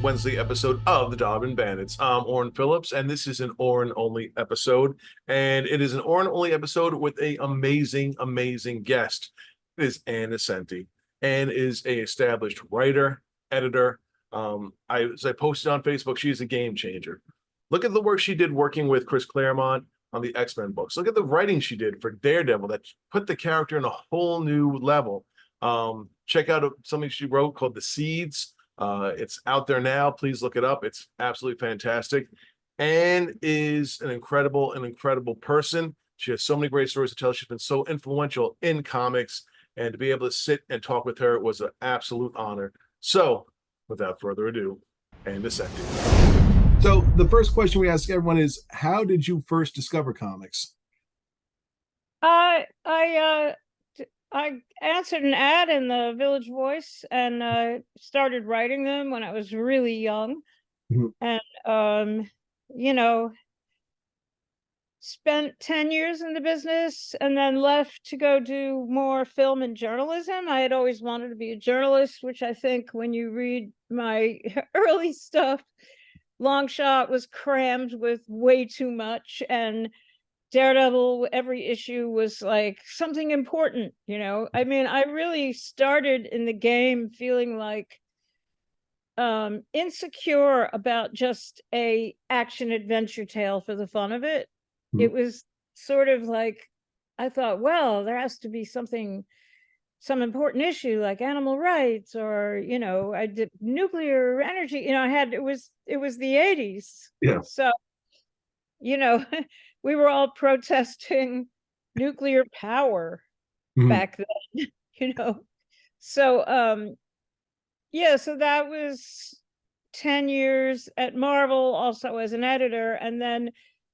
Wednesday episode of the Dobbin Bandits. I'm Orrin Phillips, and this is an Orrin only episode. And it is an Orrin only episode with a amazing guest. It is Ann Nocenti. Ann is a established writer, editor. As I posted on Facebook, she is a game changer. Look at the work she did working with Chris Claremont on the X-Men books. Look at the writing she did for Daredevil that put the character in a whole new level. Check out something she wrote called The Seeds. It's out there now. Please look it up. It's absolutely fantastic. Anne is an incredible person. She has so many great stories to tell. She's been so influential in comics, and to be able to sit and talk with her was an absolute honor. So, without further ado, Ann Nocenti. So, the first question we ask everyone is, how did you first discover comics? I answered an ad in the Village Voice and started writing them when I was really young. And spent 10 years in the business and then left to go do more film and journalism. I had always wanted to be a journalist, which I think when you read my early stuff, Longshot was crammed with way too much, and Daredevil, every issue was like something important, I mean, I really started in the game feeling like insecure about just a action adventure tale for the fun of it. It was sort of like, I thought, well, there has to be some important issue like animal rights, or I did nuclear energy. It was the 80s. Yeah. So we were all protesting nuclear power back then. So so that was 10 years at Marvel, also as an editor. And then,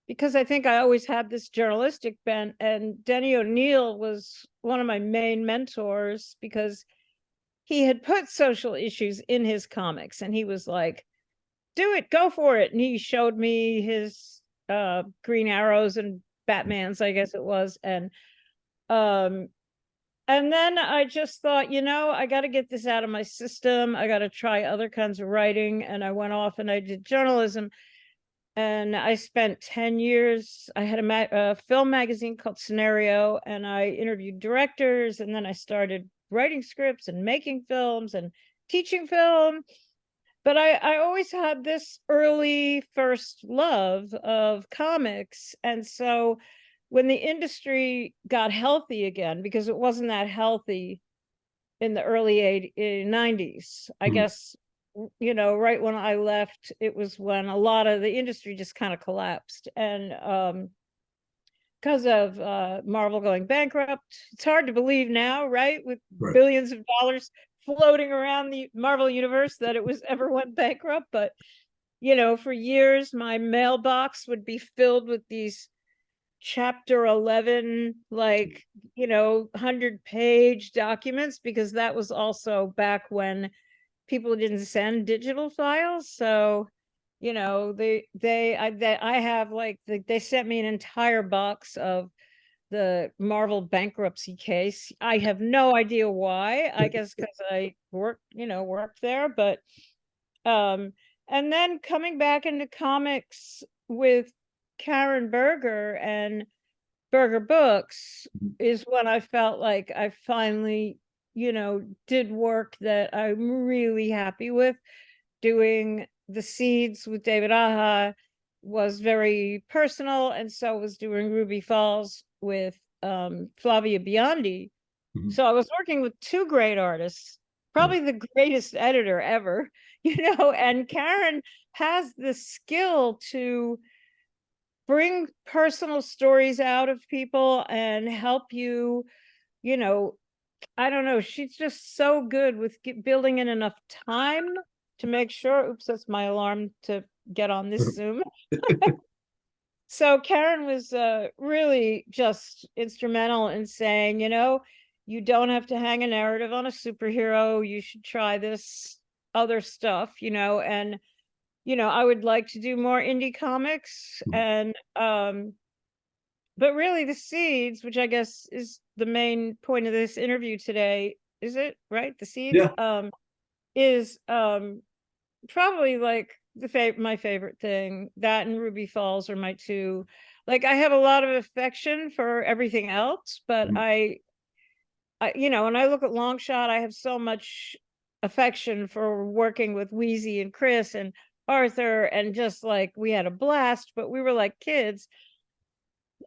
because I think I always had this journalistic bent, and Denny O'Neil was one of my main mentors because he had put social issues in his comics, and he was like, do it, go for it. And he showed me his Green Arrows and Batman's, I guess it was. And then I just thought, I got to get this out of my system. I got to try other kinds of writing. And I went off and I did journalism. And I spent 10 years. I had a film magazine called Scenario, and I interviewed directors. And then I started writing scripts and making films and teaching film. But I always had this early first love of comics. And so when the industry got healthy again, because it wasn't that healthy in the early 90s, I guess, right when I left, it was when a lot of the industry just kind of collapsed. And because of Marvel going bankrupt, it's hard to believe now, right? With billions of dollars floating around the Marvel universe that it was ever went bankrupt. But for years my mailbox would be filled with these chapter 11 100-page documents, because that was also back when people didn't send digital files. So they sent me an entire box of the Marvel bankruptcy case. I have no idea why. I guess because I worked there. But and then coming back into comics with Karen Berger and Berger Books is when I felt like I finally, did work that I'm really happy with. Doing The Seeds with David Aja was very personal, and so was doing Ruby Falls with Flavia Biondi. So I was working with two great artists, probably the greatest editor ever, and Karen has the skill to bring personal stories out of people and help you, I don't know, she's just so good with building in enough time to make sure, oops, that's my alarm to get on this Zoom. So Karen was really just instrumental in saying, you don't have to hang a narrative on a superhero. You should try this other stuff, and, I would like to do more indie comics. And, but really The Seeds, which I guess is the main point of this interview today, is it right? The Seeds, Yeah. Is probably like my favorite thing. That and Ruby Falls are my two. Like, I have a lot of affection for everything else, but Mhm. when I look at Longshot, I have so much affection for working with Wheezy and Chris and Arthur, and just like we had a blast, but we were like kids.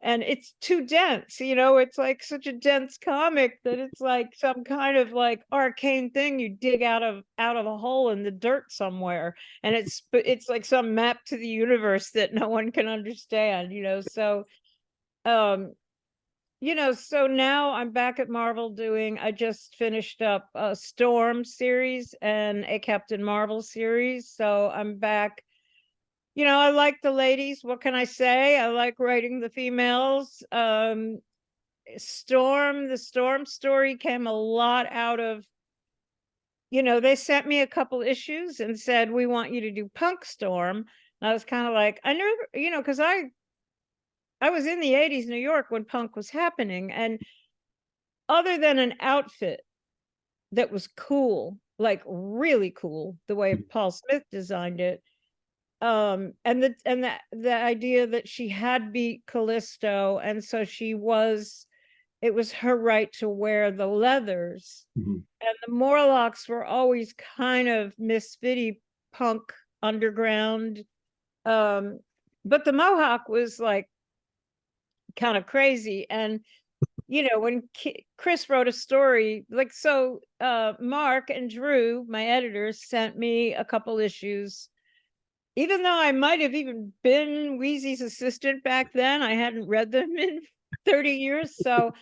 And it's too dense, it's like such a dense comic that it's like some kind of like arcane thing you dig out of a hole in the dirt somewhere, and it's like some map to the universe that no one can understand. Um so now I'm back at Marvel I just finished up a Storm series and a Captain Marvel series, so I'm back. I like the ladies. What can I say? I like writing the females. The Storm story came a lot out of, they sent me a couple issues and said, we want you to do Punk Storm. And I was kind of like, I never, because I was in the 80s New York when punk was happening. And other than an outfit that was cool, like really cool, the way Paul Smith designed it, and the idea that she had beat Callisto, and so it was her right to wear the leathers. Mhm. And the Morlocks were always kind of misfitty punk underground. But the Mohawk was like kind of crazy. And when Chris wrote a story, like, so Mark and Drew, my editors, sent me a couple issues. Even though I might have even been Wheezy's assistant back then, I hadn't read them in 30 years. So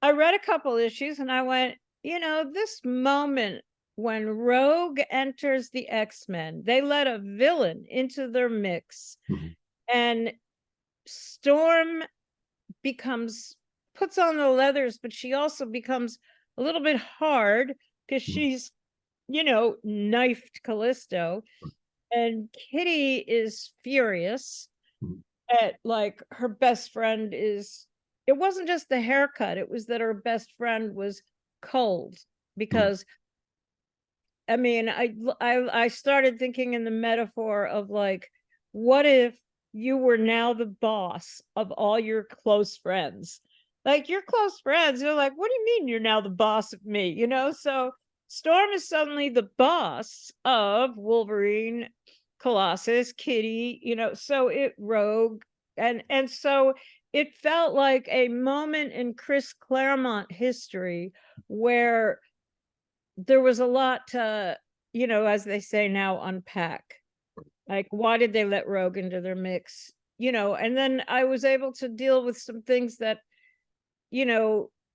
I read a couple issues and I went, this moment when Rogue enters the X-Men, they let a villain into their mix, Mhm. and Storm puts on the leathers, but she also becomes a little bit hard because she's, knifed Callisto. And Kitty is furious Mhm. at, like, her best friend it wasn't just the haircut, it was that her best friend was cold. Mhm. Because I mean, I started thinking in the metaphor of, like, what if you were now the boss of all your close friends? Like, your close friends, they're like, what do you mean you're now the boss of me? So Storm is suddenly the boss of Wolverine, Colossus, Kitty, so it Rogue. And so it felt like a moment in Chris Claremont history where there was a lot to, as they say now, unpack. Like, why did they let Rogue into their mix? And then I was able to deal with some things that,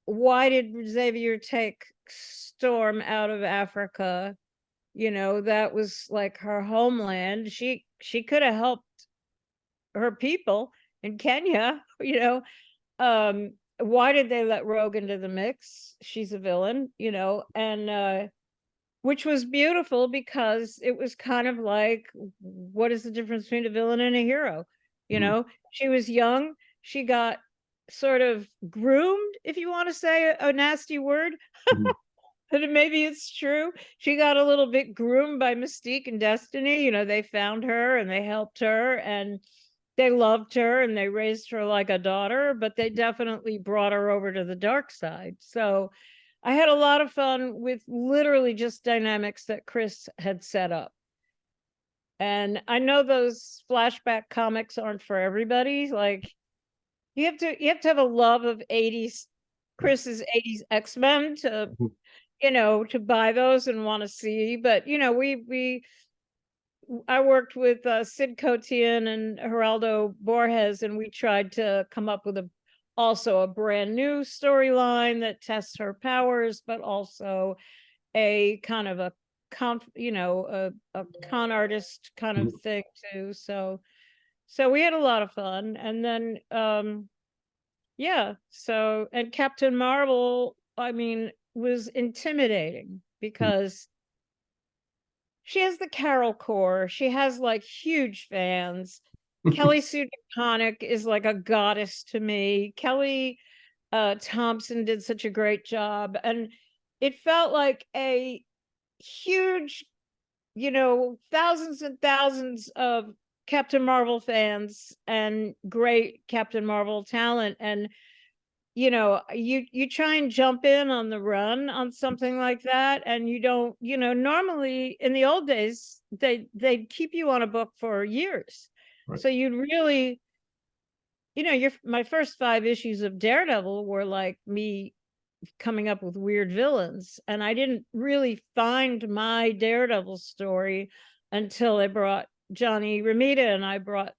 why did Xavier take Storm out of Africa? That was like her homeland. She could have helped her people in Kenya. Why did they let Rogue into the mix? She's a villain, and which was beautiful because it was kind of like, what is the difference between a villain and a hero? Mhm. She was young. She got sort of groomed, if you want to say a nasty word, Mhm. but maybe it's true. She got a little bit groomed by Mystique and Destiny. They found her and they helped her and they loved her and they raised her like a daughter, but they definitely brought her over to the dark side. So I had a lot of fun with literally just dynamics that Chris had set up. And I know those flashback comics aren't for everybody. Like, you have to have a love of 80s, Chris's 80s X-Men to, Mhm. to buy those and want to see. But I worked with Sid Kotian and Geraldo Borges, and we tried to come up with also a brand new storyline that tests her powers, but also a kind of a a con artist kind of Mhm. thing too. So we had a lot of fun. And then so, and Captain Marvel, I mean, was intimidating because she has the Carol Core. She has like huge fans. Kelly Sue DeConnick is like a goddess to me. Kelly Thompson did such a great job. And it felt like a huge thousands and thousands of Captain Marvel fans and great Captain Marvel talent, and you try and jump in on the run on something like that, and you don't, normally in the old days they'd keep you on a book for years. Right. So you'd really, my first 5 issues of Daredevil were like me coming up with weird villains, and I didn't really find my Daredevil story until I brought Johnny Romita and I brought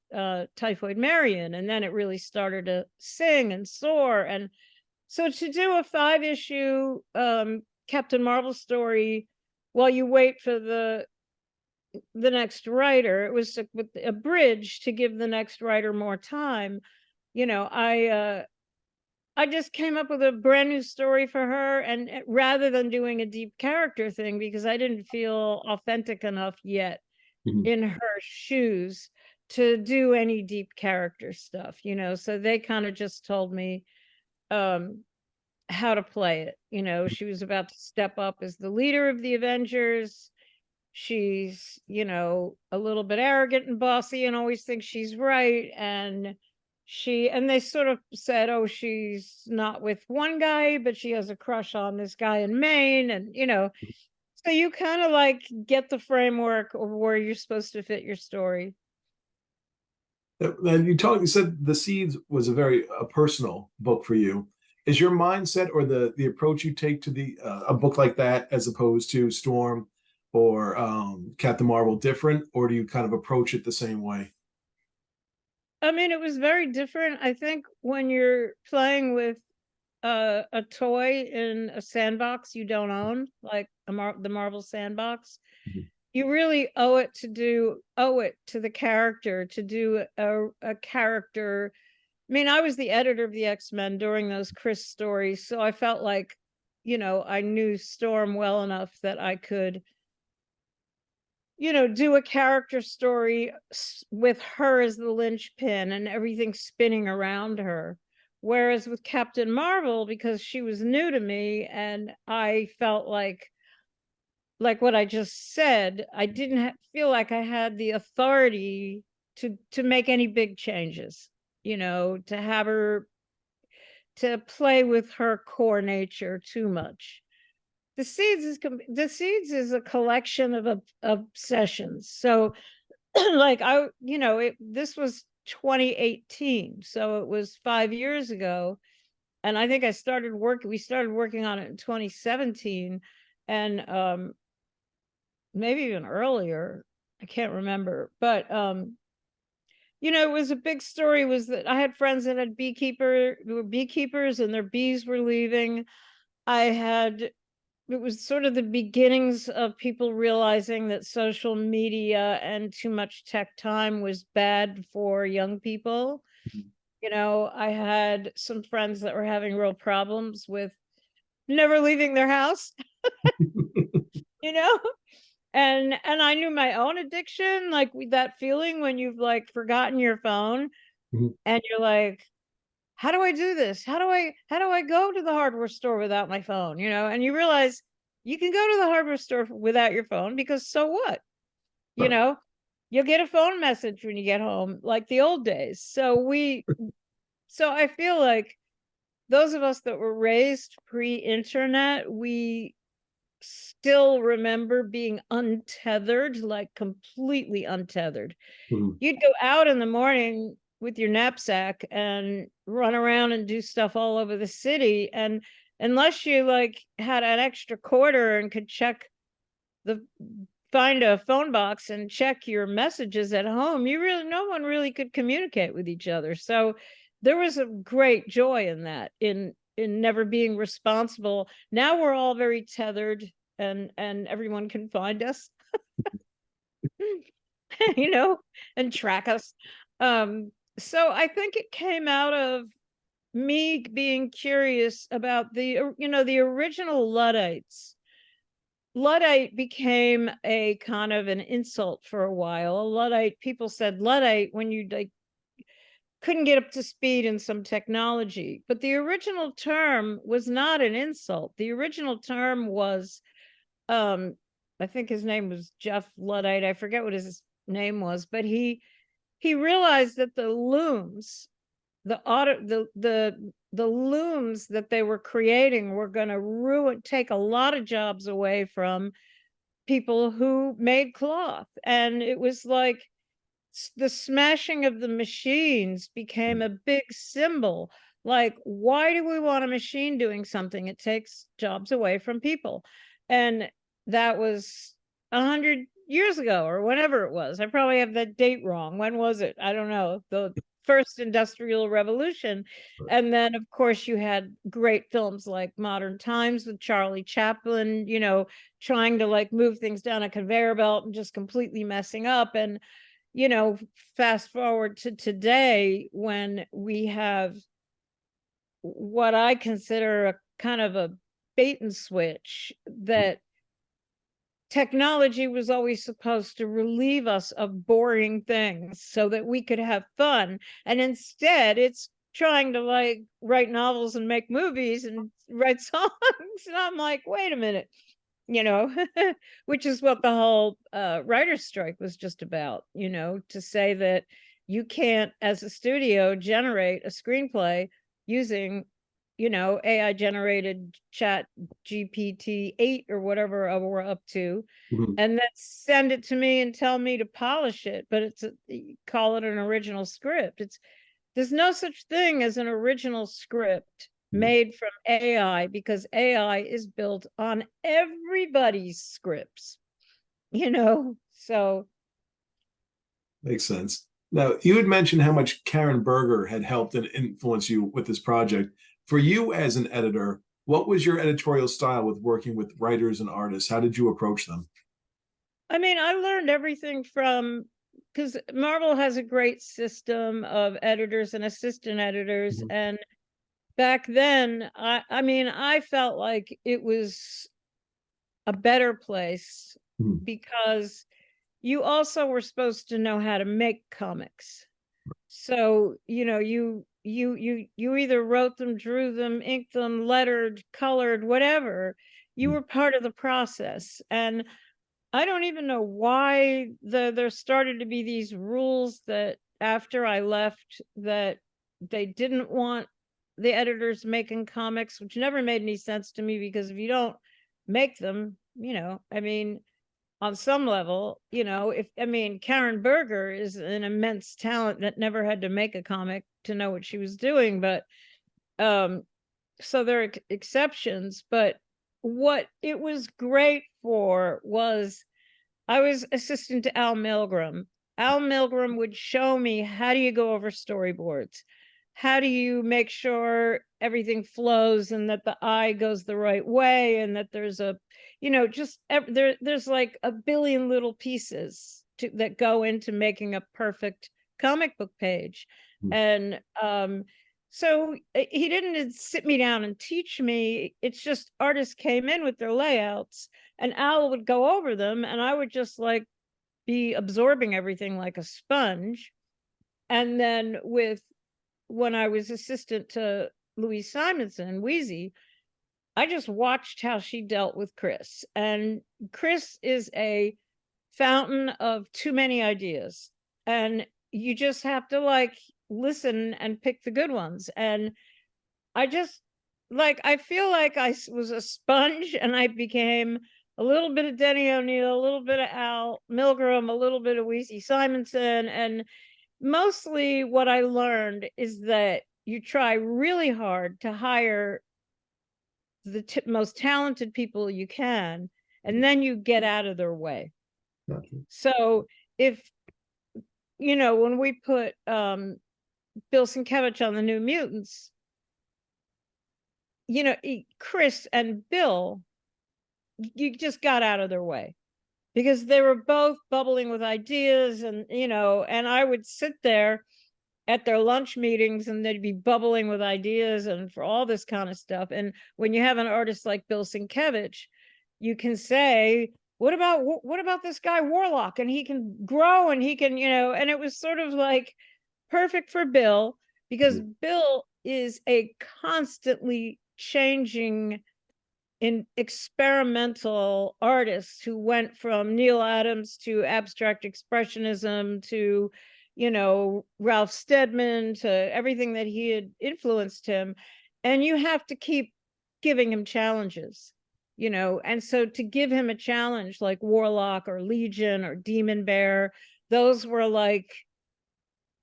Typhoid Mary in, and then it really started to sing and soar. And so to do a 5-issue Captain Marvel story while you wait for the next writer, it was with a bridge to give the next writer more time. I just came up with a brand new story for her, and rather than doing a deep character thing, because I didn't feel authentic enough yet in her shoes to do any deep character stuff, so they kind of just told me how to play it. She was about to step up as the leader of the Avengers. She's, a little bit arrogant and bossy and always thinks she's right. And they sort of said, oh, she's not with one guy, but she has a crush on this guy in Maine. And, so you kind of like get the framework of where you're supposed to fit your story. And you said The Seeds was a very personal book for you. Is your mindset or the approach you take to the a book like that as opposed to Storm or Captain Marvel different, or do you kind of approach it the same way? I mean, it was very different. I think when you're playing with a toy in a sandbox you don't own, like the Marvel sandbox, you really owe it to the character to do a character. I mean, I was the editor of the X-Men during those Chris stories, so I felt like, I knew Storm well enough that I could, do a character story with her as the linchpin and everything spinning around her. Whereas with Captain Marvel, because she was new to me and I felt like what I just said, I didn't feel like I had the authority to make any big changes, to have her to play with her core nature too much. The Seeds is a collection of obsessions. So like this was 2018, so it was 5 years ago, and I think we started working on it in 2017, and maybe even earlier, I can't remember, but it was a big story. Was that I had friends that had were beekeepers, and their bees were leaving. It was sort of the beginnings of people realizing that social media and too much tech time was bad for young people. I had some friends that were having real problems with never leaving their house, you know? And I knew my own addiction, like that feeling when you've like forgotten your phone and you're like, how do I do this? How do I go to the hardware store without my phone? And you realize you can go to the hardware store without your phone, because so what? You'll get a phone message when you get home, like the old days. So I feel like those of us that were raised pre-internet, we still remember being untethered, like completely untethered. You'd go out in the morning with your knapsack and run around and do stuff all over the city, and unless you like had an extra quarter and could find a phone box and check your messages at home, no one really could communicate with each other. So there was a great joy in that, in never being responsible. Now we're all very tethered, and everyone can find us and track us. So I think it came out of me being curious about the original Luddites. Luddite became a kind of an insult for a while. A Luddite, people said Luddite when you like couldn't get up to speed in some technology, but the original term was not an insult. The original term was I think his name was Jeff Luddite. I forget what his name was, but he realized that the looms, the looms that they were creating were going to take a lot of jobs away from people who made cloth. And it was like the smashing of the machines became a big symbol. Like, why do we want a machine doing something? It takes jobs away from people. And that was 100 years ago or whenever it was. I probably have that date wrong. When was it? I don't know. The first industrial revolution. And then of course you had great films like Modern Times with Charlie Chaplin, trying to like move things down a conveyor belt and just completely messing up. And fast forward to today, when we have what I consider a kind of a bait and switch, that technology was always supposed to relieve us of boring things so that we could have fun. And instead, it's trying to like write novels and make movies and write songs. And I'm like, wait a minute, which is what the whole writer's strike was just about, to say that you can't, as a studio, generate a screenplay using, AI generated chat GPT 8 or whatever we're up to, and then send it to me and tell me to polish it. But call it an original script. There's no such thing as an original script made from AI, because AI is built on everybody's scripts, so. Makes sense. Now, you had mentioned how much Karen Berger had helped and influenced you with this project. For you as an editor, what was your editorial style with working with writers and artists? How did you approach them? I mean, I learned everything because Marvel has a great system of editors and assistant editors. And back then, I felt like it was a better place because you also were supposed to know how to make comics. So, you either wrote them, drew them, inked them, lettered, colored, whatever. You were part of the process. And I don't even know why there started to be these rules that after I left, that they didn't want the editors making comics, which never made any sense to me, because if you don't make them, on some level, Karen Berger is an immense talent that never had to make a comic to know what she was doing. But so there are exceptions. But what it was great for was, I was assistant to Al Milgrom. Al Milgrom would show me, how do you go over storyboards? How do you make sure everything flows and that the eye goes the right way, and that there's there's like a billion little pieces that go into making a perfect comic book page. And so he didn't sit me down and teach me. It's just artists came in with their layouts, and Al would go over them, and I would just like be absorbing everything like a sponge. And then when I was assistant to Louise Simonson, Wheezy, I just watched how she dealt with Chris. And Chris is a fountain of too many ideas. And you just have to like listen and pick the good ones. And I feel like I was a sponge, and I became a little bit of Denny O'Neil, a little bit of Al Milgrom, a little bit of Weezy Simonson. And mostly what I learned is that you try really hard to hire the most talented people you can, and then you get out of their way. So if, when we put Bill Sienkiewicz on the New Mutants, Chris and Bill, you just got out of their way, because they were both bubbling with ideas. And and I would sit there at their lunch meetings, and they'd be bubbling with ideas and for all this kind of stuff. And when you have an artist like Bill Sienkiewicz, you can say, what about this guy Warlock, and he can grow, and he can, and it was sort of like perfect for Bill, because Bill is a constantly changing in experimental artists who went from Neil Adams to abstract expressionism to, you know, Ralph Steadman, to everything that he had influenced him. And you have to keep giving him challenges, you know. And so to give him a challenge like Warlock or Legion or Demon Bear, those were like,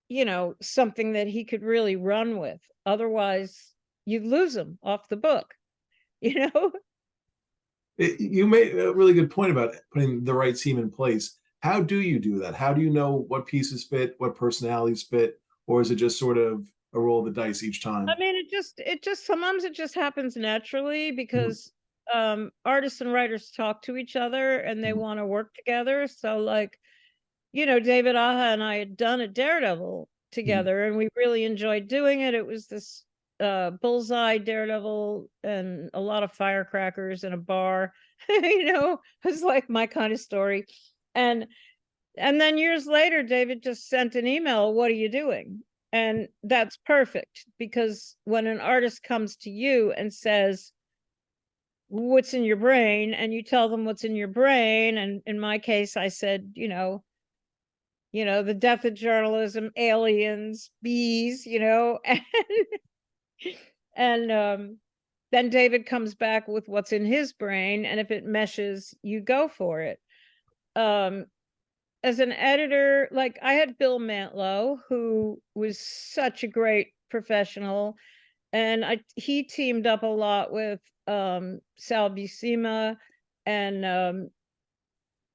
you know, something that he could really run with. Otherwise, you'd lose him off the book, you know. You made a really good point about putting the right team in place. How do you do that? How do you know what pieces fit, what personalities fit, or is it just sort of a roll of the dice each time? I mean, it just sometimes it just happens naturally because artists and writers talk to each other and they want to work together. So like, you know, David Aja and I had done a Daredevil together and we really enjoyed doing it. It was this bullseye Daredevil and a lot of firecrackers in a bar. You know, it was like my kind of story. And then years later, David just sent an email, "What are you doing?" And that's perfect, because when an artist comes to you and says, "What's in your brain?" and you tell them what's in your brain, and in my case, I said, you know, the death of journalism, aliens, bees, you know, and then David comes back with what's in his brain, and if it meshes, you go for it. As an editor, like I had Bill Mantlo, who was such a great professional, and he teamed up a lot with Sal Buscema, and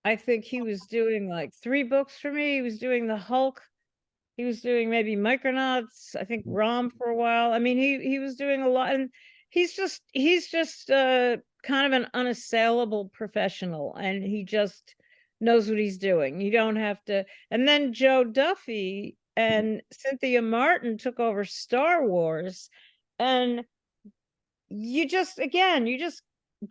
I think he was doing like 3 books for me. He was doing the Hulk, he was doing maybe Micronauts, I think Rom for a while. I mean, he was doing a lot, and he's just kind of an unassailable professional, and he just knows what he's doing. You don't have to. And then Joe Duffy and Cynthia Martin took over Star Wars, and you just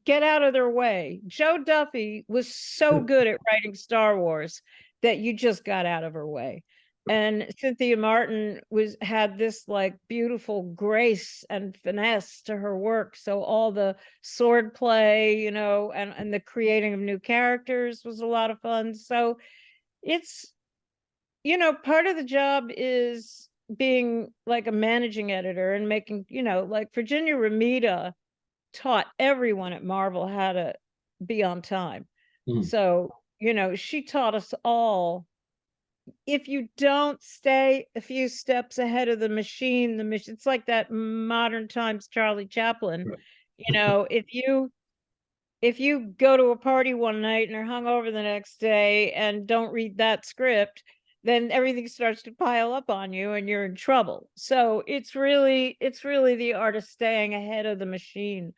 get out of their way. Joe Duffy was so good at writing Star Wars that you just got out of her way. And Cynthia Martin had this like beautiful grace and finesse to her work. So all the sword play, you know, and the creating of new characters was a lot of fun. So it's, you know, part of the job is being like a managing editor and making, you know, like Virginia Romita taught everyone at Marvel how to be on time. So, you know, she taught us all, if you don't stay a few steps ahead of the machine, it's like that modern times Charlie Chaplin. Right. You know, if you go to a party one night and are hungover the next day and don't read that script, then everything starts to pile up on you and you're in trouble. So it's really the art of staying ahead of the machine,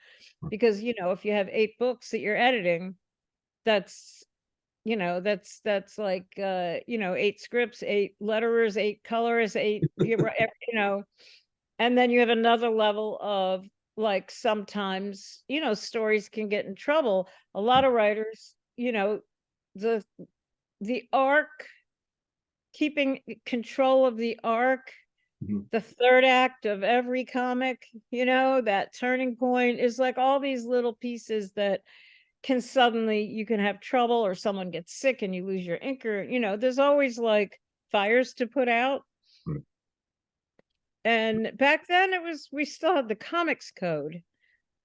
because, you know, if you have 8 books that you're editing, that's, you know, that's like, you know, 8 scripts, 8 letterers, 8 colors, 8, you know, and then you have another level of, like, sometimes, you know, stories can get in trouble. A lot of writers, you know, the arc, keeping control of the arc, the 3rd act of every comic, you know, that turning point is like all these little pieces that can suddenly, you can have trouble, or someone gets sick and you lose your inker. You know, there's always like fires to put out. Right. And back then we still had the comics code.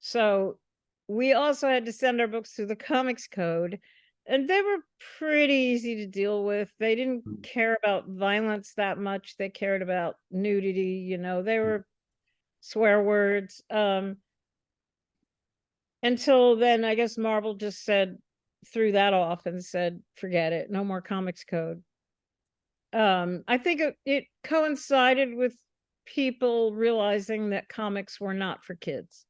So we also had to send our books through the comics code, and they were pretty easy to deal with. They didn't care about violence that much. They cared about nudity, you know, they were swear words. Until then, I guess Marvel just threw that off and said, forget it, no more comics code. I think it coincided with people realizing that comics were not for kids.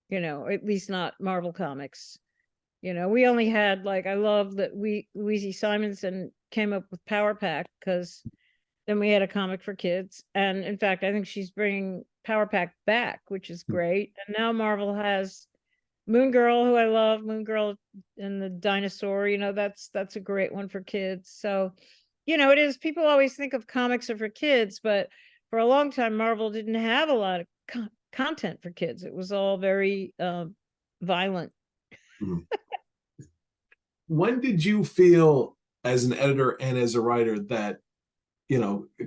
You know, at least not Marvel comics. You know, we only had, like, I love that Louise Simonson came up with Power Pack, because then we had a comic for kids. And in fact, I think she's bringing Power Pack back, which is great. And now Marvel has Moon Girl, who I love, Moon Girl and the dinosaur, you know, that's a great one for kids. So, you know, it is, people always think of comics are for kids, but for a long time, Marvel didn't have a lot of content for kids. It was all very violent. Mhm. When did you feel as an editor and as a writer that,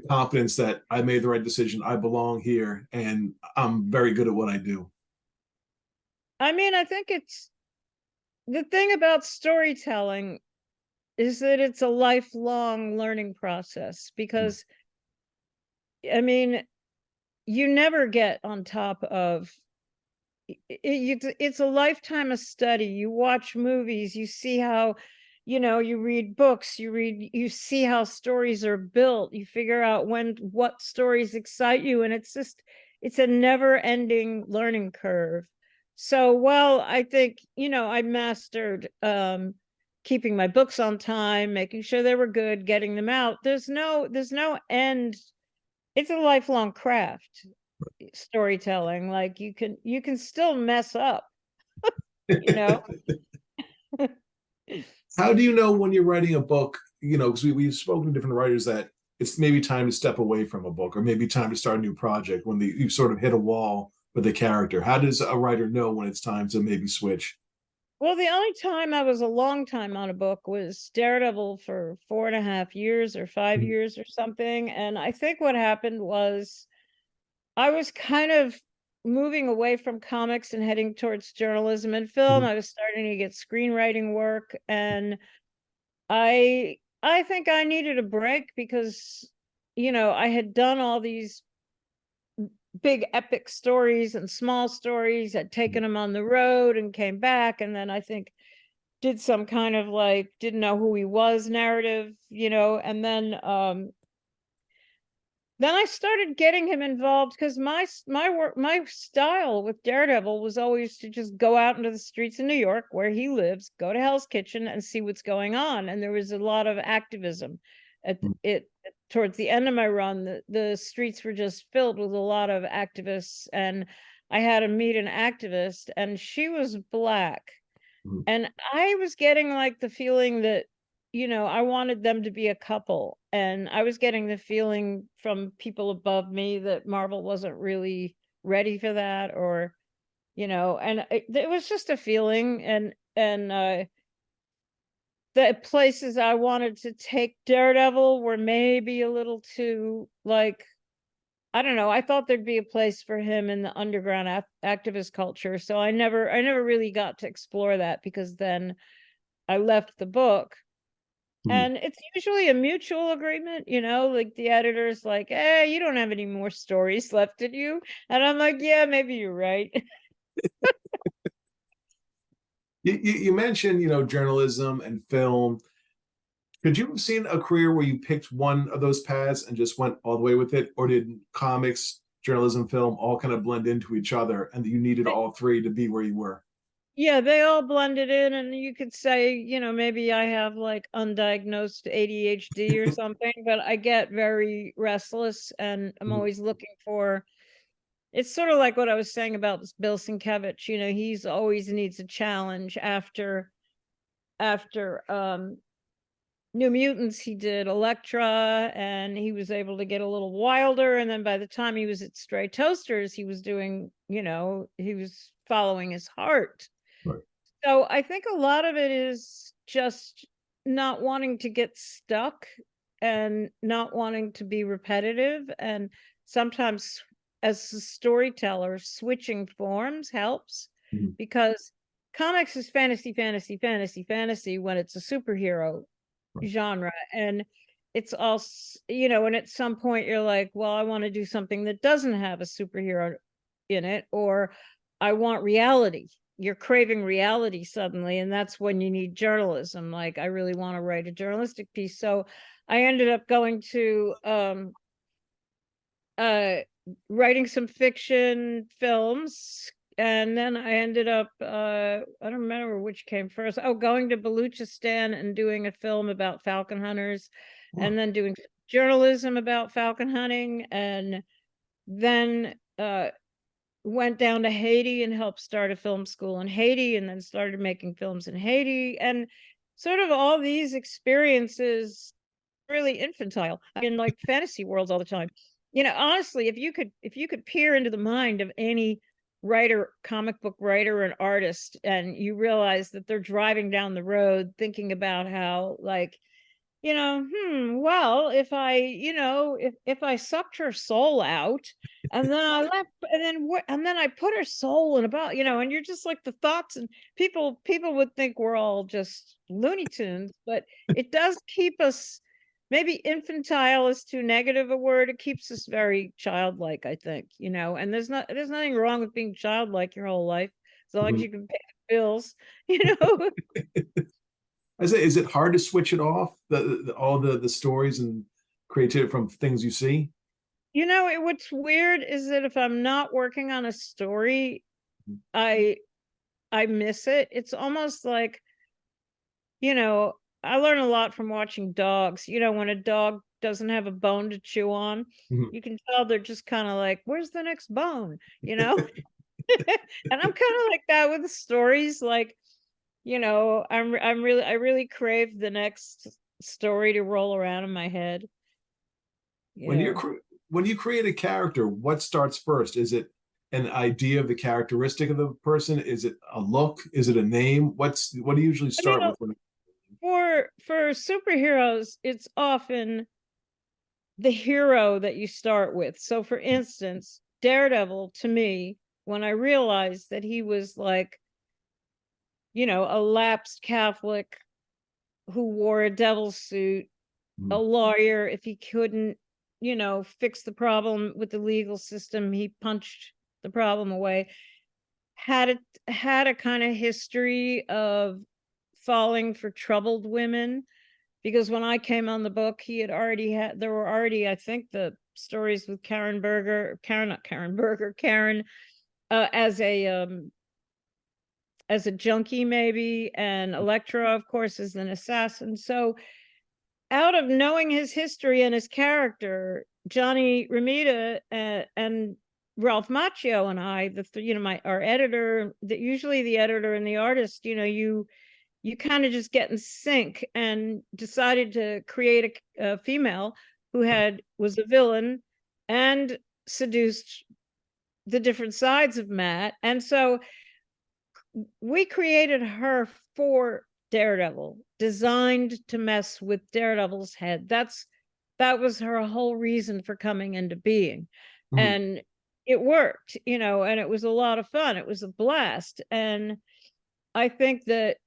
confidence that I made the right decision, I belong here, and I'm very good at what I do? I mean, I think it's the thing about storytelling is that it's a lifelong learning process because, I mean, you never get on top of it's a lifetime of study. You watch movies, you see how, you read books, you see how stories are built, you figure out what stories excite you, and it's a never ending learning curve. So, well, I think, I mastered keeping my books on time, making sure they were good, getting them out. There's no end. It's a lifelong craft, storytelling. Like you can still mess up, you know. How do you know when you're writing a book? Because we've spoken to different writers that it's maybe time to step away from a book, or maybe time to start a new project when you sort of hit a wall with the character. How does a writer know when it's time to maybe switch? Well, the only time I was a long time on a book was Daredevil for 4.5 years or 5 years or something. And I think what happened was I was kind of moving away from comics and heading towards journalism and film. Mhm. I was starting to get screenwriting work, and I think I needed a break because, I had done all these big epic stories and small stories, had taken them on the road and came back, and then I think did some kind of like didn't know who he was narrative, and then I started getting him involved because my style with Daredevil was always to just go out into the streets of New York where he lives, go to Hell's Kitchen and see what's going on. And there was a lot of activism at it towards the end of my run. The streets were just filled with a lot of activists, and I had to meet an activist, and she was Black. Mhm. And I was getting like the feeling that, I wanted them to be a couple. And I was getting the feeling from people above me that Marvel wasn't really ready for that, or, and it was just a feeling. And the places I wanted to take Daredevil were maybe a little too, like, I don't know. I thought there'd be a place for him in the underground activist culture. So I never really got to explore that because then I left the book. Mhm. And it's usually a mutual agreement, like the editor's like, hey, you don't have any more stories left, did you? And I'm like, yeah, maybe you're right. You mentioned, journalism and film. Could you have seen a career where you picked one of those paths and just went all the way with it? Or did comics, journalism, film all kind of blend into each other and you needed all three to be where you were? Yeah, they all blended in, and you could say, maybe I have like undiagnosed ADHD or something, but I get very restless and I'm Mhm. always looking for. It's sort of like what I was saying about Bill Sienkiewicz. He's always needs a challenge after New Mutants. He did Elektra, and he was able to get a little wilder. And then by the time he was at Stray Toasters, he was doing, he was following his heart. Right. So I think a lot of it is just not wanting to get stuck and not wanting to be repetitive. And sometimes, as a storyteller, switching forms helps Mhm. because comics is fantasy, fantasy, fantasy, fantasy when it's a superhero Right. genre. And it's also, and at some point you're like, well, I want to do something that doesn't have a superhero in it, or I want reality. You're craving reality suddenly, and that's when you need journalism. Like, I really want to write a journalistic piece. So I ended up going to uh writing some fiction films, and then I ended up I don't remember which came first. Oh, going to Baluchistan and doing a film about falcon hunters, Wow. and then doing journalism about falcon hunting, and then went down to Haiti and helped start a film school in Haiti, and then started making films in Haiti. And sort of all these experiences really infantile in like fantasy worlds all the time. Honestly, if you could peer into the mind of any writer, comic book writer and artist, and you realize that they're driving down the road thinking about how, like, well, if I, if I sucked her soul out and then I left, and then I put her soul in about, and you're just like, the thoughts, and people would think we're all just Looney Tunes, but it does keep us, maybe infantile is too negative a word. It keeps us very childlike, I think, and there's nothing wrong with being childlike your whole life, as long as Mhm. you can pay the bills, you know. I say, is it hard to switch it off, all the stories and creativity from things you see? What's weird is that if I'm not working on a story, I I miss it. It's almost like, I learn a lot from watching dogs. When a dog doesn't have a bone to chew on, Mhm. you can tell they're just kind of like, where's the next bone? And I'm kind of like that with the stories. Like, I really crave the next story to roll around in my head. When you're Yeah. when you create a character, what starts first? Is it an idea of the characteristic of the person? Is it a look? Is it a name? What do you usually I mean, start with when? for superheroes, it's often the hero that you start with. So for instance, Daredevil, to me, when I realized that he was like, a lapsed Catholic who wore a devil suit, a Mhm. lawyer, if he couldn't, fix the problem with the legal system, he punched the problem away. Had a kind of history of falling for troubled women, because when I came on the book, there were already, I think, the stories with Karen, as a junkie, maybe, and Elektra, of course, as an assassin. So out of knowing his history and his character, Johnny Romita, and Ralph Macchio and I, our editor, usually the editor and the artist, you kind of just get in sync, and decided to create a female who was a villain and seduced the different sides of Matt. And so we created her for Daredevil, designed to mess with Daredevil's head. That was her whole reason for coming into being. Mhm. And it worked, and it was a lot of fun. It was a blast. And I think that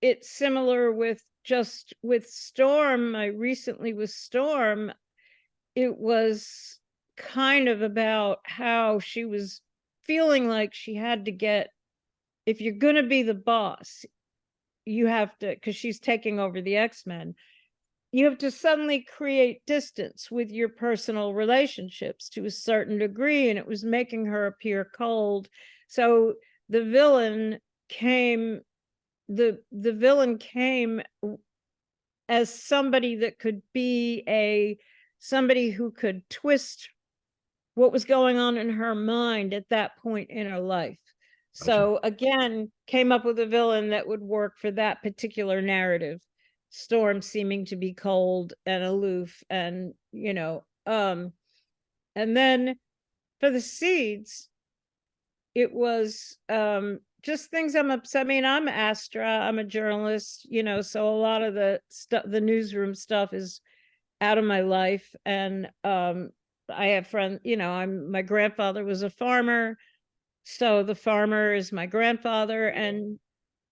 it's similar with Storm. I recently with Storm, it was kind of about how she was feeling like she had to get, if you're going to be the boss, you have to, because she's taking over the X-Men, you have to suddenly create distance with your personal relationships to a certain degree, and it was making her appear cold. So the villain came the villain came as somebody that could be somebody who could twist what was going on in her mind at that point in her life. Gotcha. So again, came up with a villain that would work for that particular narrative. Storm seeming to be cold and aloof, and and then for the Seeds, it was just things I'm upset. I mean, I'm Astra, I'm a journalist, so a lot of the stuff, the newsroom stuff, is out of my life. And I have friends, my grandfather was a farmer, so the farmer is my grandfather, and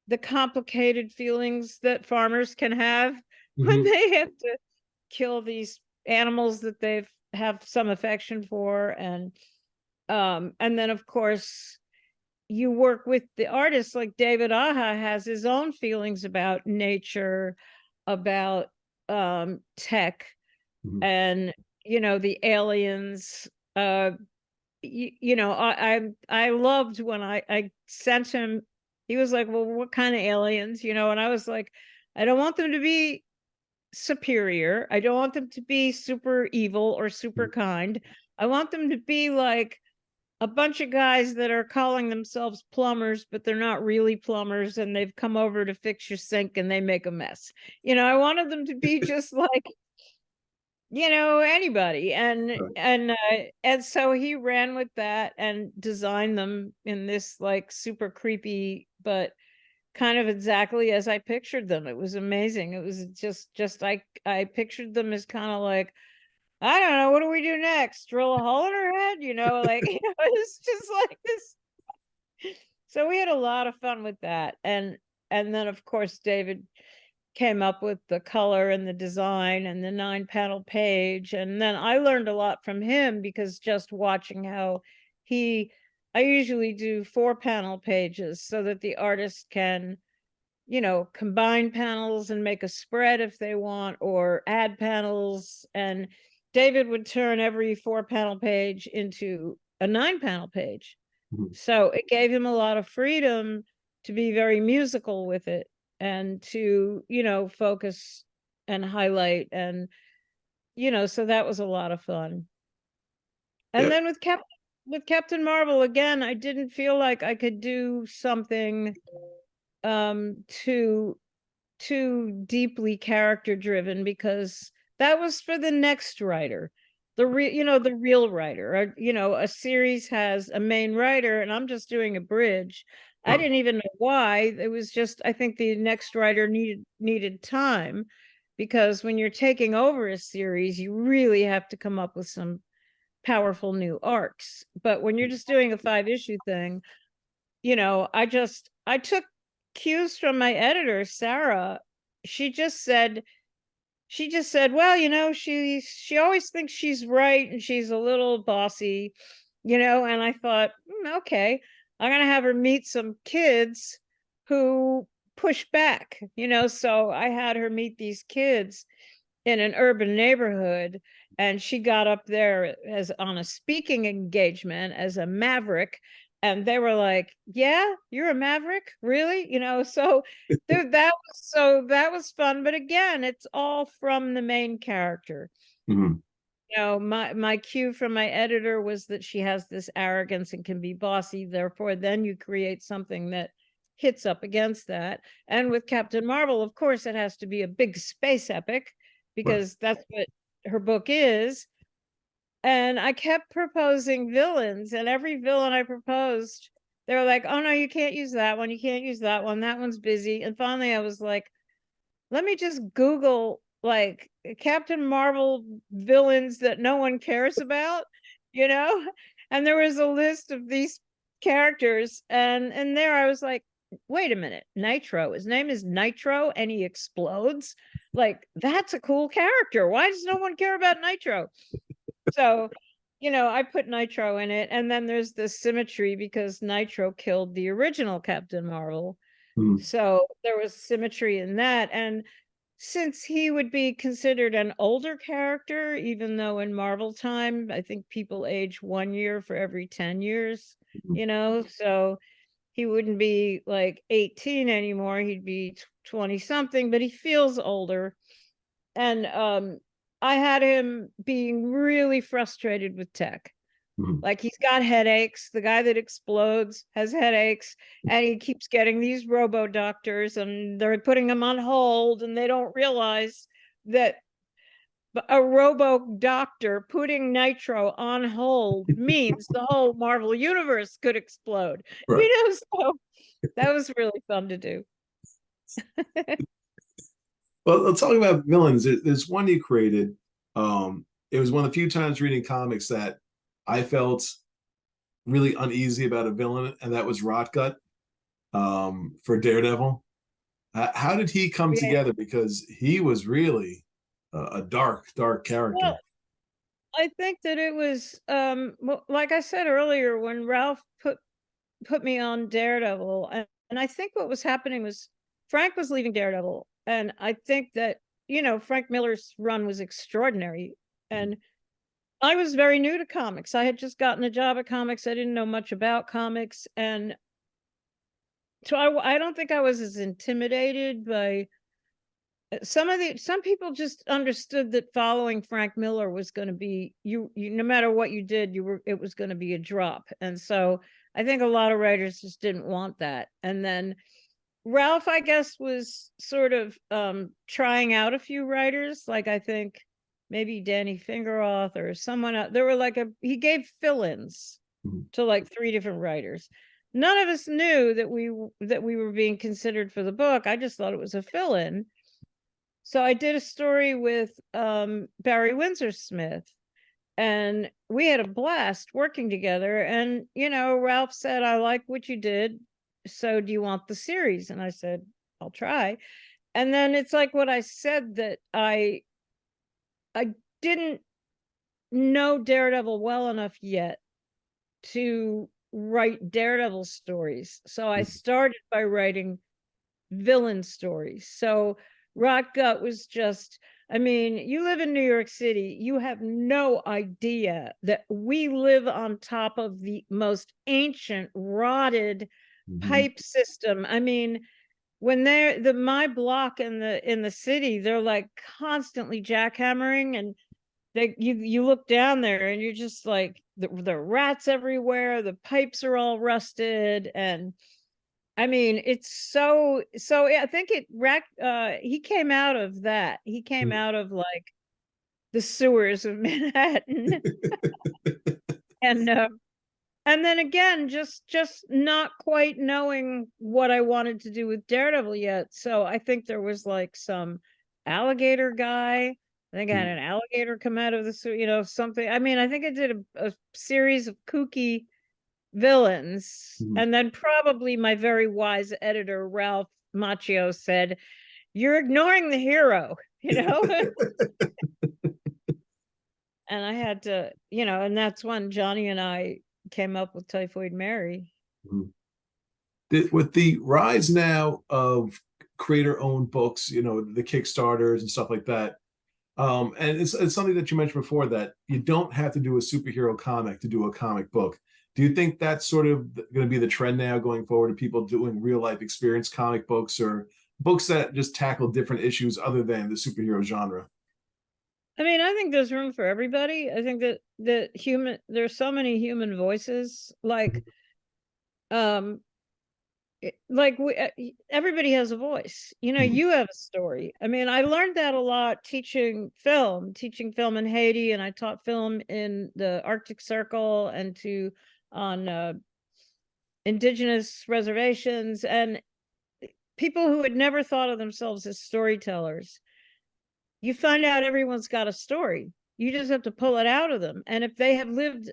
the complicated feelings that farmers can have when Mhm. they have to kill these animals that they've have some affection for. And then of course you work with the artists, like David Aja has his own feelings about nature, about tech, Mhm. and the aliens. I loved when I sent him. He was like, well, what kind of aliens, and I was like, I don't want them to be superior, I don't want them to be super evil or super kind. I want them to be like a bunch of guys that are calling themselves plumbers, but they're not really plumbers, and they've come over to fix your sink and they make a mess. I wanted them to be just like anybody. Right. And so he ran with that and designed them in this like super creepy, but kind of exactly as I pictured them. It was amazing. It was just I pictured them as kind of like, I don't know, what do we do next? Drill a hole in her head? Like, it's just like this. So we had a lot of fun with that. And then of course David came up with the color and the design and the 9-panel page. And then I learned a lot from him, because just watching how I usually do 4-panel pages so that the artist can, combine panels and make a spread if they want, or add panels. And David would turn every 4-panel page into a 9-panel page. Mhm. So it gave him a lot of freedom to be very musical with it, and to, focus and highlight. And, so that was a lot of fun. And Yeah. then with Captain Marvel, again, I didn't feel like I could do something too deeply character driven, because that was for the next writer, the real writer. A series has a main writer, and I'm just doing a bridge. I Right. didn't even know why. It was just, I think the next writer needed time, because when you're taking over a series, you really have to come up with some powerful new arcs. But when you're just doing a 5-issue thing, I took cues from my editor, Sarah. She just said, well, she always thinks she's right, and she's a little bossy, and I thought, okay, I'm gonna have her meet some kids who push back, so I had her meet these kids in an urban neighborhood, and she got up there as on a speaking engagement as a maverick, and they were like, yeah, you're a maverick, really? So that was fun. But again, it's all from the main character. Mhm. My cue from my editor was that she has this arrogance and can be bossy, therefore then you create something that hits up against that. And with Captain Marvel, of course, it has to be a big space epic, Right. because that's what her book is. And I kept proposing villains, and every villain I proposed, they were like, oh no, you can't use that one, you can't use that one, that one's busy. And finally I was like, let me just Google like Captain Marvel villains that no one cares about, you know? And there was a list of these characters, and there I was like, wait a minute, Nitro. His name is Nitro and he explodes. Like, that's a cool character. Why does no one care about Nitro? So, I put Nitro in it, and then there's this symmetry because Nitro killed the original Captain Marvel. Mhm. So there was symmetry in that. And since he would be considered an older character, even though in Marvel time, I think people age 1 year for every 10 years, so he wouldn't be like 18 anymore. He'd be 20 something, but he feels older. And I had him being really frustrated with tech. Mhm. Like, he's got headaches. The guy that explodes has headaches, and he keeps getting these robo doctors, and they're putting him on hold, and they don't realize that a robo doctor putting Nitro on hold means the whole Marvel universe could explode. Right. So that was really fun to do. Well, let's talk about villains. There's one you created. It was one of the few times reading comics that I felt really uneasy about a villain, and that was Rotgut for Daredevil. How did he come Yeah. together? Because he was really a dark, dark character. Well, I think that it was like I said earlier, when Ralph put me on Daredevil, and I think what was happening was Frank was leaving Daredevil, and I think that Frank Miller's run was extraordinary, and I was very new to comics. I had just gotten a job at comics. I didn't know much about comics, and so I don't think I was as intimidated by some people. Just understood that following Frank Miller was going to be you no matter what you did, it was going to be a drop. And so I think a lot of writers just didn't want that. And then Ralph, I guess, was sort of trying out a few writers. Like, I think maybe Danny Fingeroth or someone else. There were like he gave fill-ins to like 3 different writers. None of us knew that we were being considered for the book. I just thought it was a fill-in. So I did a story with Barry Windsor-Smith, and we had a blast working together. And, you know, Ralph said, I like what you did. So do you want the series? And I said, I'll try. And then it's like what I said, that I didn't know Daredevil well enough yet to write Daredevil stories. So I started by writing villain stories. So Rot Gut was just, I mean, you live in New York City, you have no idea that we live on top of the most ancient, rotted pipe system. I mean, when my block in the city, they're like constantly jackhammering, and you look down there and you're just like, the rats everywhere, the pipes are all rusted. And I mean, it's so I think he came out of that. He came out of like the sewers of Manhattan. And then again, just not quite knowing what I wanted to do with Daredevil yet. So I think there was like some alligator guy. I think I had an alligator come out of the sewer, you know, something. I mean, I think I did a series of kooky villains. And then probably my very wise editor, Ralph Macchio, said, you're ignoring the hero, you know? And I had to, you know, and that's when Johnny and I came up with Typhoid Mary. With the rise now of creator-owned books, you know, the Kickstarters and stuff like that, and it's something that you mentioned before, that you don't have to do a superhero comic to do a comic book. Do you think that's sort of going to be the trend now going forward, of people doing real life experience comic books, or books that just tackle different issues other than the superhero genre? I mean, I think there's room for everybody. I think that there's so many human voices, like everybody has a voice, you know. You have a story. I mean, I learned that a lot teaching film in Haiti, and I taught film in the Arctic Circle and on indigenous reservations, and people who had never thought of themselves as storytellers. You find out everyone's got a story. You just have to pull it out of them. And if they have lived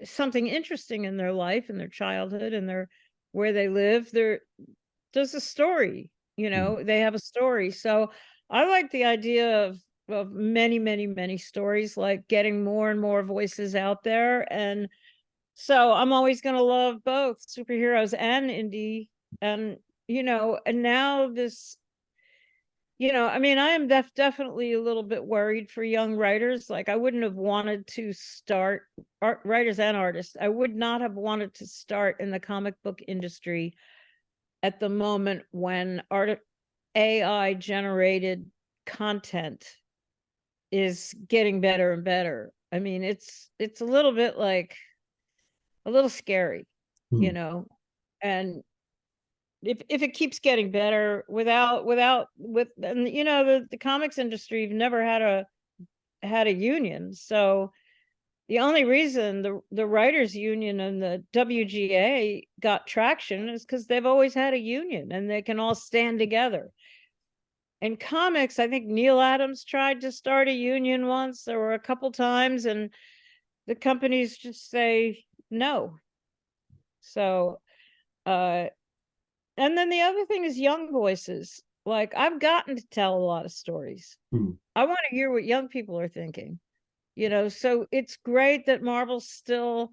something interesting in their life, in their childhood, and where they live, there's a story, you know, they have a story. So I like the idea of many, many, many stories, like getting more and more voices out there. And so I'm always going to love both superheroes and indie. And, you know, and now this, you know, I mean, I am definitely a little bit worried for young writers. Like, I wouldn't have wanted to start, writers and artists, I would not have wanted to start in the comic book industry at the moment when AI generated content is getting better and better. I mean, it's a little bit like a little scary, you know. And if it keeps getting better and you know, the comics industry never had a union. So the only reason the writers union and the WGA got traction is because they've always had a union and they can all stand together. In comics, I think Neil Adams tried to start a union once. There were a couple times, and the companies just say no. So and then the other thing is young voices. Like, I've gotten to tell a lot of stories. I want to hear what young people are thinking, you know. So it's great that Marvel still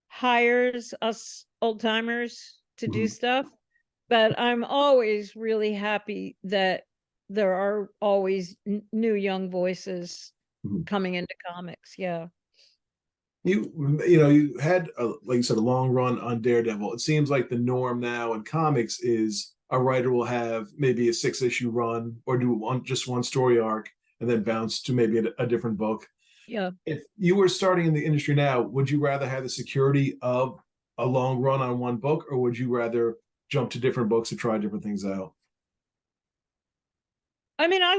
hires us old timers to do stuff, but I'm always really happy that there are always new young voices coming into comics. Yeah. You had like you said, a long run on Daredevil. It seems like the norm now in comics is a writer will have maybe a 6-issue run, or do just one story arc and then bounce to maybe a different book. Yeah. If you were starting in the industry now, would you rather have the security of a long run on one book, or would you rather jump to different books to try different things out? I mean, I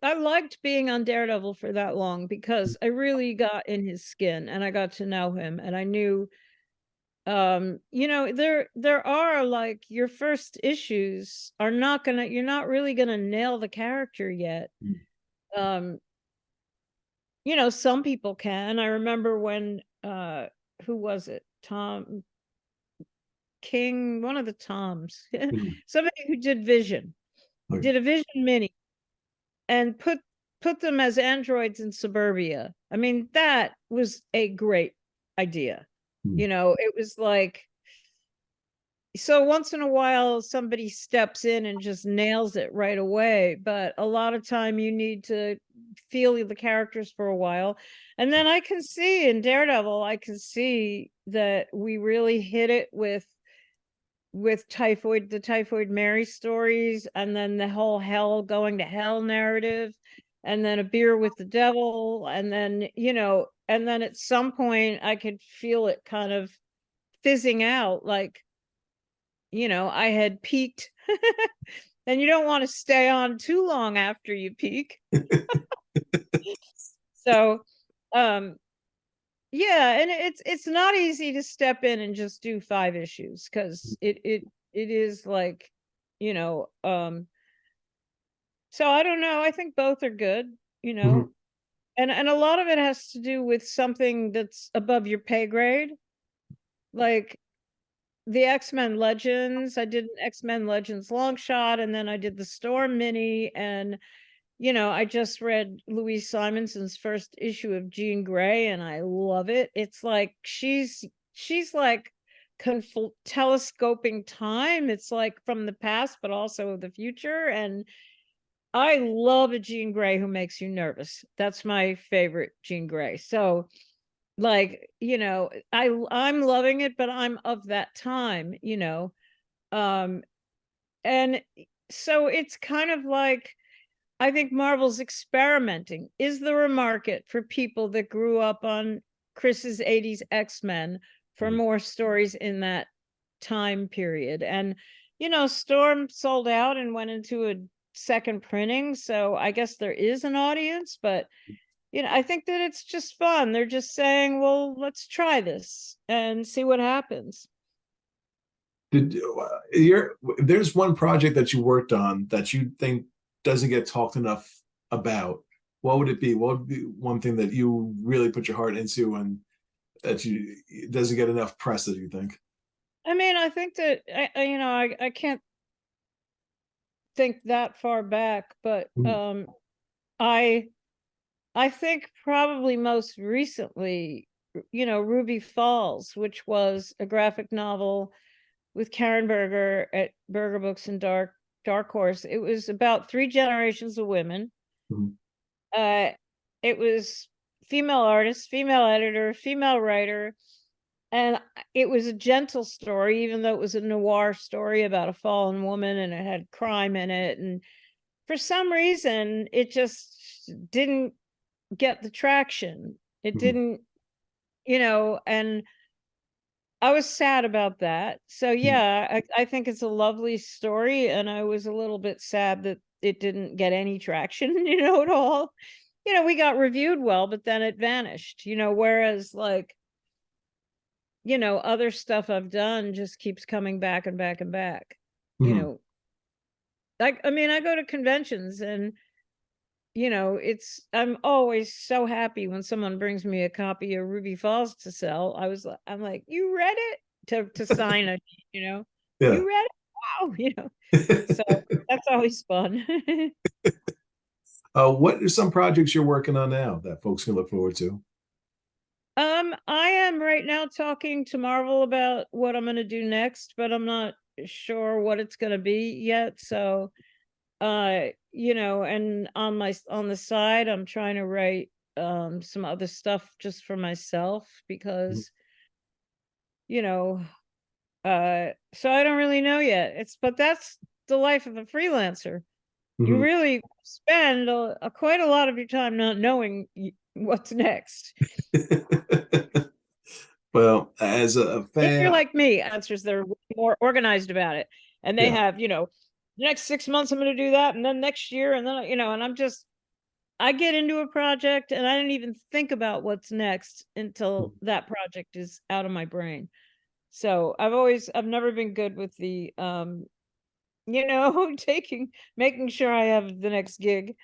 I liked being on Daredevil for that long because I really got in his skin and I got to know him, and I knew you know, there are like your first issues are not gonna, you're not really gonna nail the character yet. Um you know, some people can. I remember when who was it? Tom King, one of the Toms. Mhm. Somebody who did Vision. Okay. Did a Vision mini and put them as androids in suburbia. I mean, that was a great idea. Mhm. You know, it was like, so once in a while somebody steps in and just nails it right away, but a lot of time you need to feel the characters for a while. And then I can see in Daredevil, I can see that we really hit it with the Typhoid Mary stories, and then the whole hell going to hell narrative, and then a beer with the devil, and then, you know, and then at some point I could feel it kind of fizzing out, like, you know, I had peaked. And you don't want to stay on too long after you peak. So yeah, and it's not easy to step in and just do 5 issues, because it is like, you know, so I don't know, I think both are good, you know. Mhm. And a lot of it has to do with something that's above your pay grade. Like the X-Men Legends, I did an X-Men Legends Longshot, and then I did the Storm mini, and you know, I just read Louise Simonson's first issue of Jean Grey, and I love it. It's like she's like telescoping time. It's like from the past but also the future, and I love a Jean Grey who makes you nervous. That's my favorite Jean Grey. So like, you know, I'm loving it, but I'm of that time, you know. Um and so it's kind of like, I think Marvel's experimenting. Is there a market for people that grew up on Chris's 80s X-Men for more stories in that time period? And, you know, Storm sold out and went into a second printing. So I guess there is an audience, but, you know, I think that it's just fun. They're just saying, well, let's try this and see what happens. There's one project that you worked on that you think doesn't get talked enough about. What would it be? What would be one thing that you really put your heart into and that you it doesn't get enough press that you think? I mean, I think that, you know, I can't think that far back, but Mhm. I I think probably most recently, you know, Ruby Falls, which was a graphic novel with Karen Berger at Berger Books and Dark Horse. It was about 3 generations of women. Mhm. Uh, it was female artist, female editor, female writer, and it was a gentle story, even though it was a noir story about a fallen woman and it had crime in it. And for some reason, it just didn't get the traction. It Mhm. didn't, you know, and I was sad about that. So Mhm. yeah, I think it's a lovely story, and I was a little bit sad that it didn't get any traction, you know, at all. You know, we got reviewed well, but then it vanished, you know, whereas like, you know, other stuff I've done just keeps coming back and back and back. You Mhm. know, like, I mean, I go to conventions and, you know, I'm always so happy when someone brings me a copy of Ruby Falls to sell. I'm like, you read it? To sign it, you know, Yeah. you read it? Wow, you know. So that's always fun. What are some projects you're working on now that folks can look forward to? I am right now talking to Marvel about what I'm gonna do next, but I'm not sure what it's gonna be yet. So you know, and on the side I'm trying to write some other stuff just for myself, Mhm. because you know, so I don't really know yet. But that's the life of a freelancer. You Mhm. really spend quite a lot of your time not knowing what's next. Well, as a If you're fan, like me, answers that are more organized about it, and they yeah. have, you know, the next 6 months I'm going to do that, and then next year, and then, you know, and I'm just I get into a project and I don't even think about what's next until that project is out of my brain. So I've never been good with the making sure I have the next gig.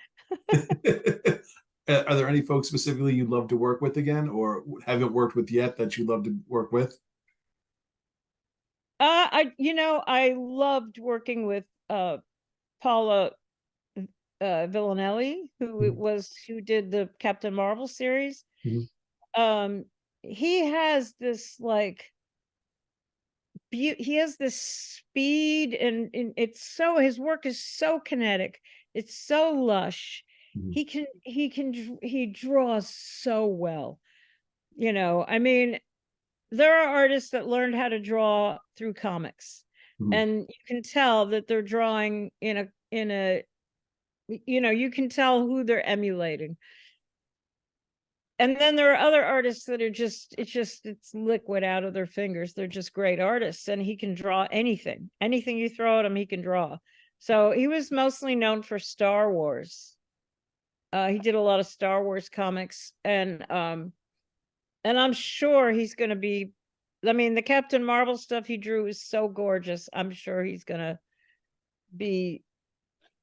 Are there any folks specifically you'd love to work with again, or haven't worked with yet that you'd love to work with? I loved working with Paula Villanelli, who did the Captain Marvel series. Mhm. He has this like he has this speed, and it's so, his work is so kinetic, it's so lush. Mhm. He draws so well. I mean, there are artists that learned how to draw through comics, Mhm. and you can tell that they're drawing in a you can tell who they're emulating. And then there are other artists that are it's liquid out of their fingers. They're just great artists, and he can draw anything you throw at him, he can draw. So he was mostly known for Star Wars. He did a lot of Star Wars comics, and I'm sure he's going to be, I mean, the Captain Marvel stuff he drew is so gorgeous. I'm sure he's going to be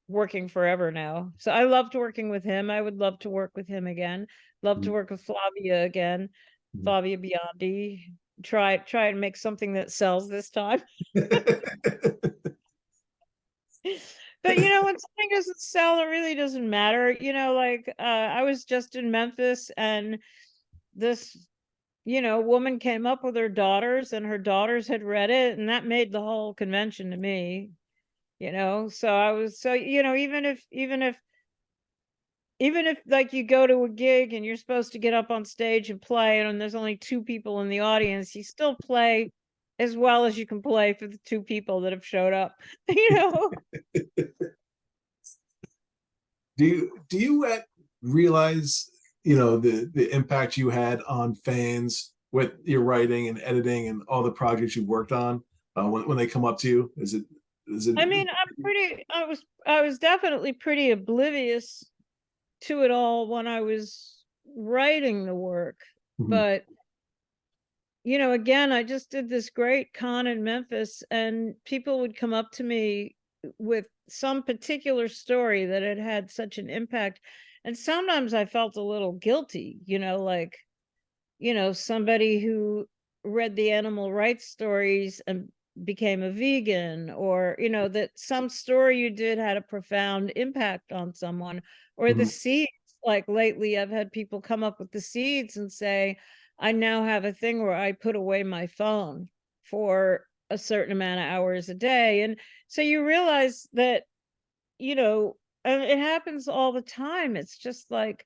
working forever now. So I loved working with him. I would love to work with him again. Love to work with Flavia again. Flavia Biondi. Try and make something that sells this time. But when something doesn't sell, it really doesn't matter. I was just in Memphis, and this woman came up with her daughters, and her daughters had read it, and that made the whole convention to me. So I was, so even if like you go to a gig and you're supposed to get up on stage and play, and there's only 2 people in the audience, you still play as well as you can play for the 2 people that have showed up. Do you realize the impact you had on fans with your writing and editing and all the projects you worked on when they come up to you? Is it I mean, I was definitely pretty oblivious to it all when I was writing the work. Mhm. But again, I just did this great con in Memphis, and people would come up to me with some particular story that had had such an impact. And sometimes I felt a little guilty, like, somebody who read the animal rights stories and became a vegan, or, that some story you did had a profound impact on someone, or the Mhm. seeds. Like lately, I've had people come up with the seeds and say, I now have a thing where I put away my phone for a certain amount of hours a day. And so you realize that, and it happens all the time. It's just like,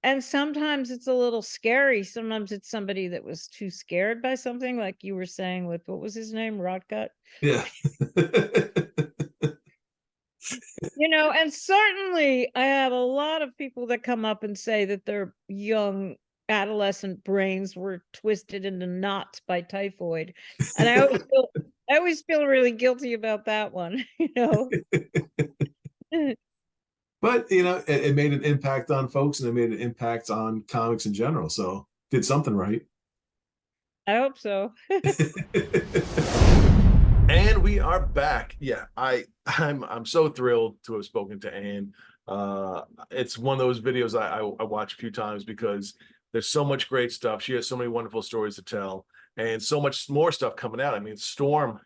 and sometimes it's a little scary. Sometimes it's somebody that was too scared by something, like you were saying with, what was his name? Rotgut. Yeah. And certainly I have a lot of people that come up and say that their young adolescent brains were twisted into knots by typhoid. And I always feel really guilty about that one, But it made an impact on folks, and it made an impact on comics in general. So did something right. I hope so. And we are back. Yeah, I'm so thrilled to have spoken to Anne. It's one of those videos I watch a few times because there's so much great stuff. She has so many wonderful stories to tell, and so much more stuff coming out. I mean, Storm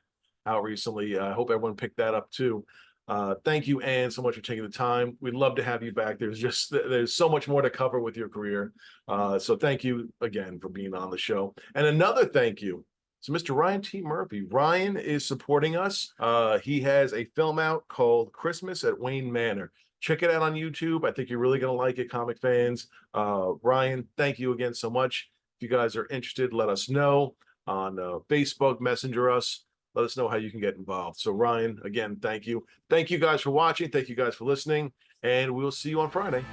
out recently. I hope everyone picked that up too. Thank you, Anne, so much for taking the time. We'd love to have you back. There's so much more to cover with your career. So thank you again for being on the show. And another thank you to Mr. Ryan T. Murphy. Ryan is supporting us. He has a film out called Christmas at Wayne Manor. Check it out on YouTube. I think you're really going to like it, comic fans. Ryan, thank you again so much. If you guys are interested, let us know on Facebook, messenger us. Let us know how you can get involved. So Ryan, again, thank you. Thank you guys for watching. Thank you guys for listening. And we'll see you on Friday.